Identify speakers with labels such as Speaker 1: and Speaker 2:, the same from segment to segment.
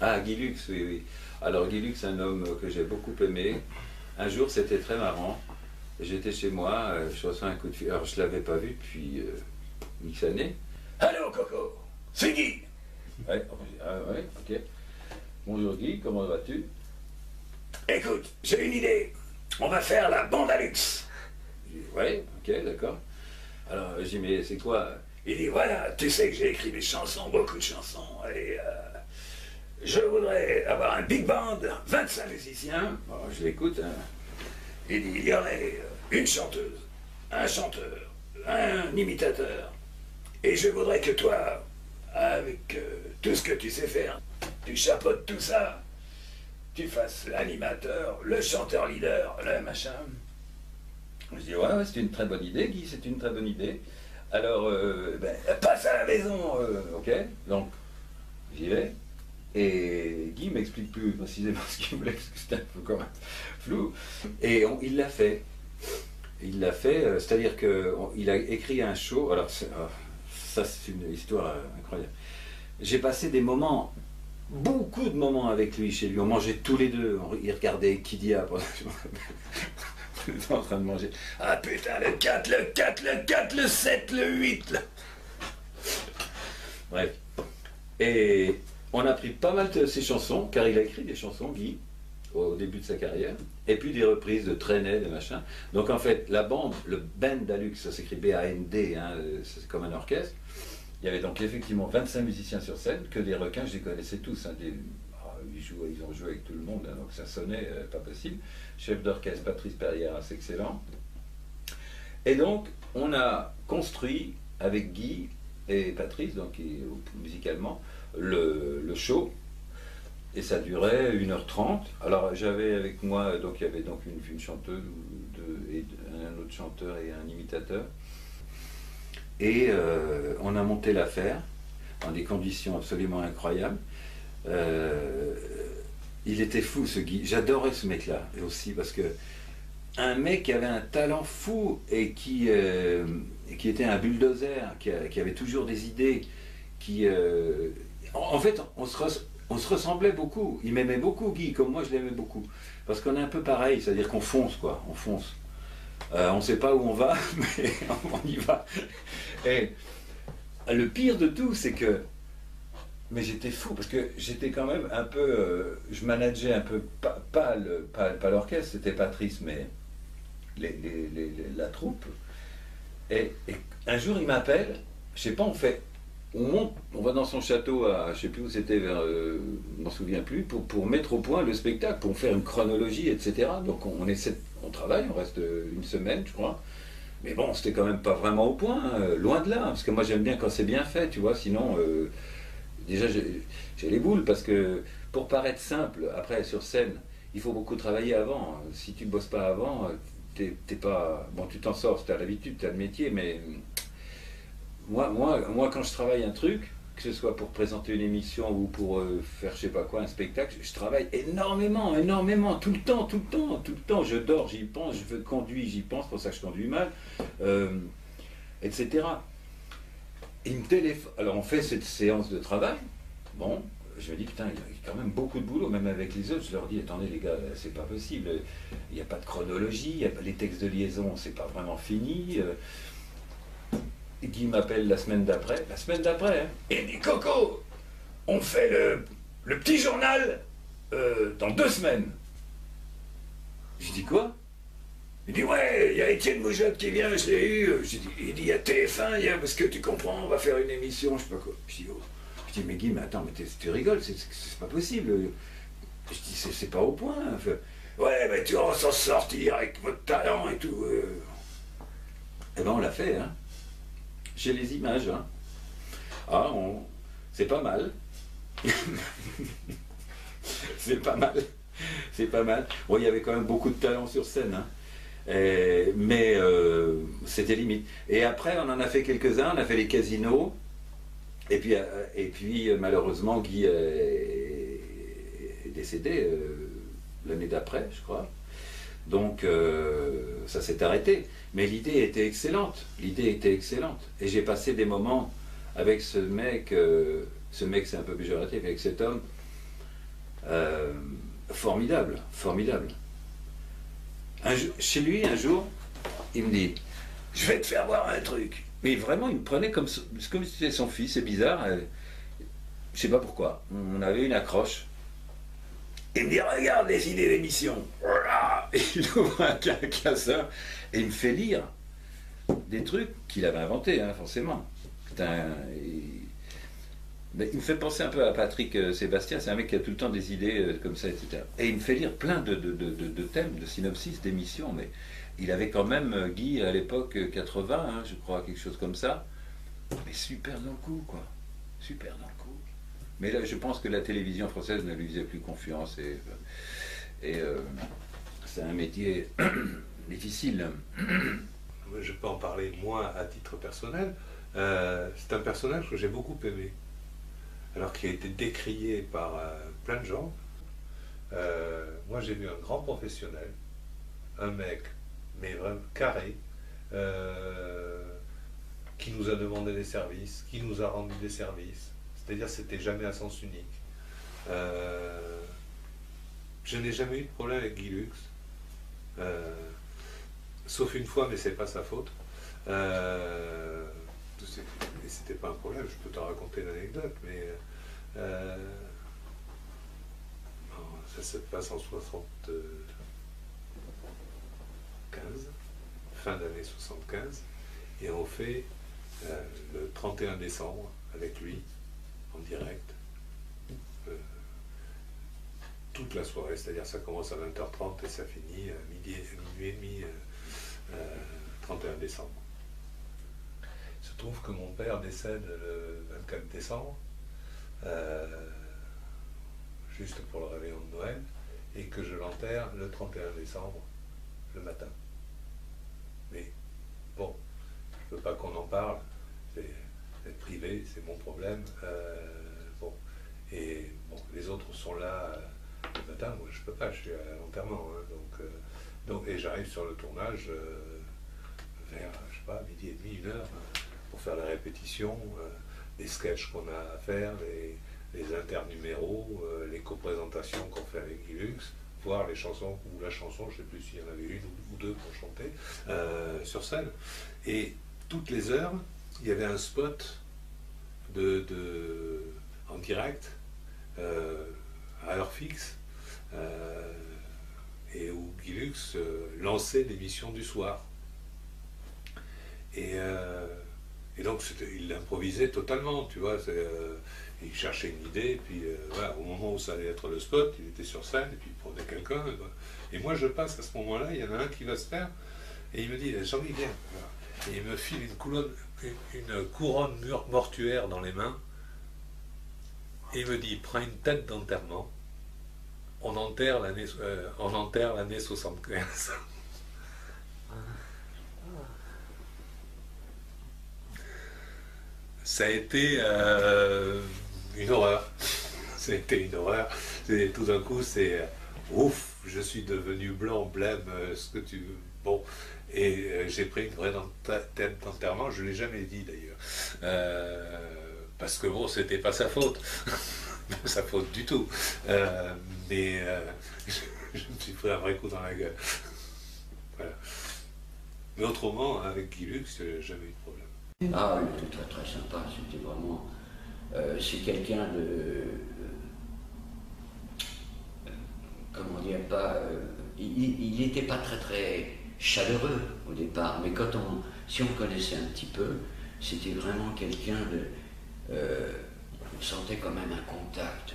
Speaker 1: Ah, Guy Lux, oui, oui. Alors Guy Lux, un homme que j'ai beaucoup aimé. Un jour, c'était très marrant. J'étais chez moi, je reçois un coup de fil. Alors, je ne l'avais pas vu depuis X années. Allô, Coco, c'est Guy. Ouais, ah, ouais, ok. Bonjour Guy, comment vas-tu? Écoute, j'ai une idée. On va faire la bande à luxe. Je dis, ouais, ok, d'accord. Alors, je dis, mais c'est quoi? Il dit, voilà, tu sais que j'ai écrit des chansons, beaucoup de chansons, et je voudrais avoir un big band, 25 musiciens. Bon, je l'écoute, hein. Il dit, il y aurait une chanteuse, un chanteur, un imitateur, et je voudrais que toi, avec tout ce que tu sais faire, tu chapeautes tout ça, tu fasses l'animateur, le chanteur leader, le machin. Je dis, ouais, c'est une très bonne idée, Guy, c'est une très bonne idée. Alors, passe à la maison, ok? Donc, j'y vais. Et Guy m'explique plus précisément ce qu'il voulait, parce que c'était un peu quand même flou. Et il l'a fait. Il l'a fait, c'est-à-dire qu'il a écrit un show. Alors, ça, c'est une histoire incroyable. J'ai passé des moments, beaucoup de moments avec lui chez lui. On mangeait tous les deux. Il regardait Kidia. On était en train de manger. Ah putain, le 4, le 4, le 4, le 7, le 8. Bref. Et on a pris pas mal de ses chansons, car il a écrit des chansons, Guy, au début de sa carrière, et puis des reprises de Trenet, des machins. Donc en fait, la bande, le band d'Alux, ça s'écrit B-A-N-D, hein, c'est comme un orchestre. Il y avait donc effectivement 25 musiciens sur scène, que des requins, je les connaissais tous. Hein, ils ont joué avec tout le monde, hein, donc ça sonnait pas possible. Chef d'orchestre Patrice Perriera, c'est excellent. Et donc, on a construit avec Guy et Patrice, donc musicalement, le show, et ça durait 1h30. Alors j'avais avec moi, donc il y avait donc une chanteuse, et un autre chanteur et un imitateur. Et on a monté l'affaire dans des conditions absolument incroyables. Il était fou ce Guy, j'adorais ce mec-là aussi, parce que un mec qui avait un talent fou et qui était un bulldozer, qui avait toujours des idées, en fait on se ressemblait beaucoup. Il m'aimait beaucoup Guy, comme moi je l'aimais beaucoup, parce qu'on est un peu pareil, c'est-à-dire qu'on fonce quoi, on fonce. On ne sait pas où on va, mais on y va. Et le pire de tout, c'est que mais j'étais fou, parce que j'étais quand même un peu, je manageais un peu, pas l'orchestre, c'était Patrice, mais la troupe. Et un jour, il m'appelle, je sais pas, on monte, on va dans son château, à, je sais plus où c'était, je m'en souviens plus, pour mettre au point le spectacle, pour faire une chronologie, etc. Donc on travaille, on reste une semaine, je crois. Mais bon, c'était quand même pas vraiment au point, hein, loin de là, parce que moi j'aime bien quand c'est bien fait, tu vois, sinon... Déjà, j'ai les boules, parce que pour paraître simple, après, sur scène, il faut beaucoup travailler avant. Si tu ne bosses pas avant, t'es pas... Bon, tu t'en sors, tu as l'habitude, tu as le métier, mais moi, quand je travaille un truc, que ce soit pour présenter une émission ou pour faire je sais pas quoi, un spectacle, je travaille énormément, énormément, tout le temps, tout le temps, tout le temps. Je dors, j'y pense, je conduis, j'y pense, pour ça que je conduis mal, etc. Il me téléphone. Alors on fait cette séance de travail. Bon, je me dis putain, il y a quand même beaucoup de boulot, même avec les autres. Je leur dis attendez les gars, c'est pas possible. Il n'y a pas de chronologie, il y a pas les textes de liaison, c'est pas vraiment fini. Guy m'appelle la semaine d'après. La semaine d'après, hein. Et il dit Coco, on fait le petit journal dans 2 semaines. Je dis quoi? Il dit ouais, il y a Étienne Moujotte qui vient, je l'ai eu. Il dit il y a TF1, parce que tu comprends, on va faire une émission, je sais pas quoi. Je dis, oh. Je dis mais Guy, mais attends, mais tu rigoles, c'est pas possible. Je dis c'est pas au point. Enfin, ouais, mais tu vas s'en sortir avec votre talent et tout. Eh ben on l'a fait, hein. J'ai les images, hein. Ah, c'est pas mal. C'est pas mal. C'est pas mal. Bon, il y avait quand même beaucoup de talent sur scène, hein. Mais c'était limite. Et après, on en a fait quelques-uns, on a fait les casinos, et puis malheureusement, Guy est décédé l'année d'après, je crois. Donc ça s'est arrêté. Mais l'idée était excellente, l'idée était excellente. Et j'ai passé des moments avec ce mec c'est un peu péjoratif, avec cet homme, Formidable, formidable. Chez lui, un jour, il me dit, je vais te faire voir un truc. Mais vraiment, il me prenait comme si c'était son fils, c'est bizarre. Je sais pas pourquoi. On avait une accroche. Il me dit, regarde les idées d'émission. Voilà. Et il ouvre un classeur et il me fait lire des trucs qu'il avait inventés, hein, forcément. Mais il me fait penser un peu à Patrick Sébastien, c'est un mec qui a tout le temps des idées comme ça, etc. Et il me fait lire plein de thèmes, de synopsis, d'émissions, mais il avait quand même, Guy, à l'époque, 80, hein, je crois, quelque chose comme ça, mais super dans le coup, quoi. Super dans le coup. Mais là, je pense que la télévision française ne lui faisait plus confiance, et c'est un métier difficile.
Speaker 2: Je peux en parler moi à titre personnel. C'est un personnage que j'ai beaucoup aimé. Alors qui a été décrié par plein de gens. Moi j'ai vu un grand professionnel, un mec, mais vraiment carré, qui nous a demandé des services, qui nous a rendu des services. C'est-à-dire c'était jamais à sens unique. Je n'ai jamais eu de problème avec Guy Lux, sauf une fois, mais c'est pas sa faute. Et c'était pas un problème, je peux te raconter l'anecdote, mais ça se passe en 75, fin d'année 75, et on fait le 31 décembre avec lui, en direct, toute la soirée, c'est-à-dire ça commence à 20h30 et ça finit à minuit et demi, 31 décembre. Il se trouve que mon père décède le 24 décembre, juste pour le réveillon de Noël, et que je l'enterre le 31 décembre, le matin. Mais bon, je ne veux pas qu'on en parle, c'est privé, c'est mon problème. Bon. Et bon, les autres sont là le matin, moi je ne peux pas, je suis à l'enterrement. Hein, donc, et j'arrive sur le tournage vers, je sais pas, midi et demi, 1h, pour faire la répétition, les sketchs qu'on a à faire, les internuméros, les coprésentations qu'on fait avec Guy Lux, voir les chansons, ou la chanson, je ne sais plus s'il y en avait une ou deux pour chanter, sur scène. Et toutes les heures, il y avait un spot en direct, à heure fixe, et où Guy Lux lançait l'émission du soir. Et donc il improvisait totalement, tu vois, il cherchait une idée, puis voilà, au moment où ça allait être le spot, il était sur scène, et puis il prenait quelqu'un, et moi je passe à ce moment-là, il y en a un qui va se faire, et il me dit, Jean-Guy, viens, et il me file une couronne mortuaire dans les mains, et il me dit, prends une tête d'enterrement, on enterre l'année 75. Ça a été une horreur. Ça a été une horreur. Tout d'un coup, c'est ouf, je suis devenu blanc, blême, ce que tu veux. Bon, et j'ai pris une vraie tête d'enterrement. Je ne l'ai jamais dit d'ailleurs, parce que bon, c'était pas sa faute, sa faute du tout. Mais je me suis pris un vrai coup dans la gueule. Voilà. Mais autrement, avec Guy Lux, j'ai jamais eu de problème.
Speaker 3: Ah, il était très très sympa, c'était vraiment... c'est quelqu'un de... comment dire, pas... il n'était pas très très chaleureux au départ, mais si on connaissait un petit peu, c'était vraiment quelqu'un de... on sentait quand même un contact,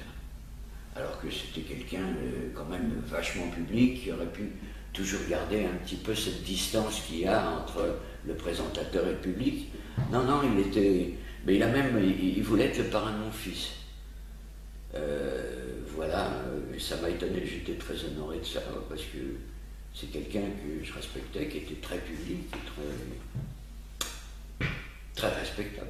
Speaker 3: alors que c'était quelqu'un quand même vachement public, qui aurait pu toujours garder un petit peu cette distance qu'il y a entre le présentateur et le public. Non, non, il était... Mais il voulait être le parrain de mon fils. Voilà, ça m'a étonné, j'étais très honoré de ça, parce que c'est quelqu'un que je respectais, qui était très public, et très respectable.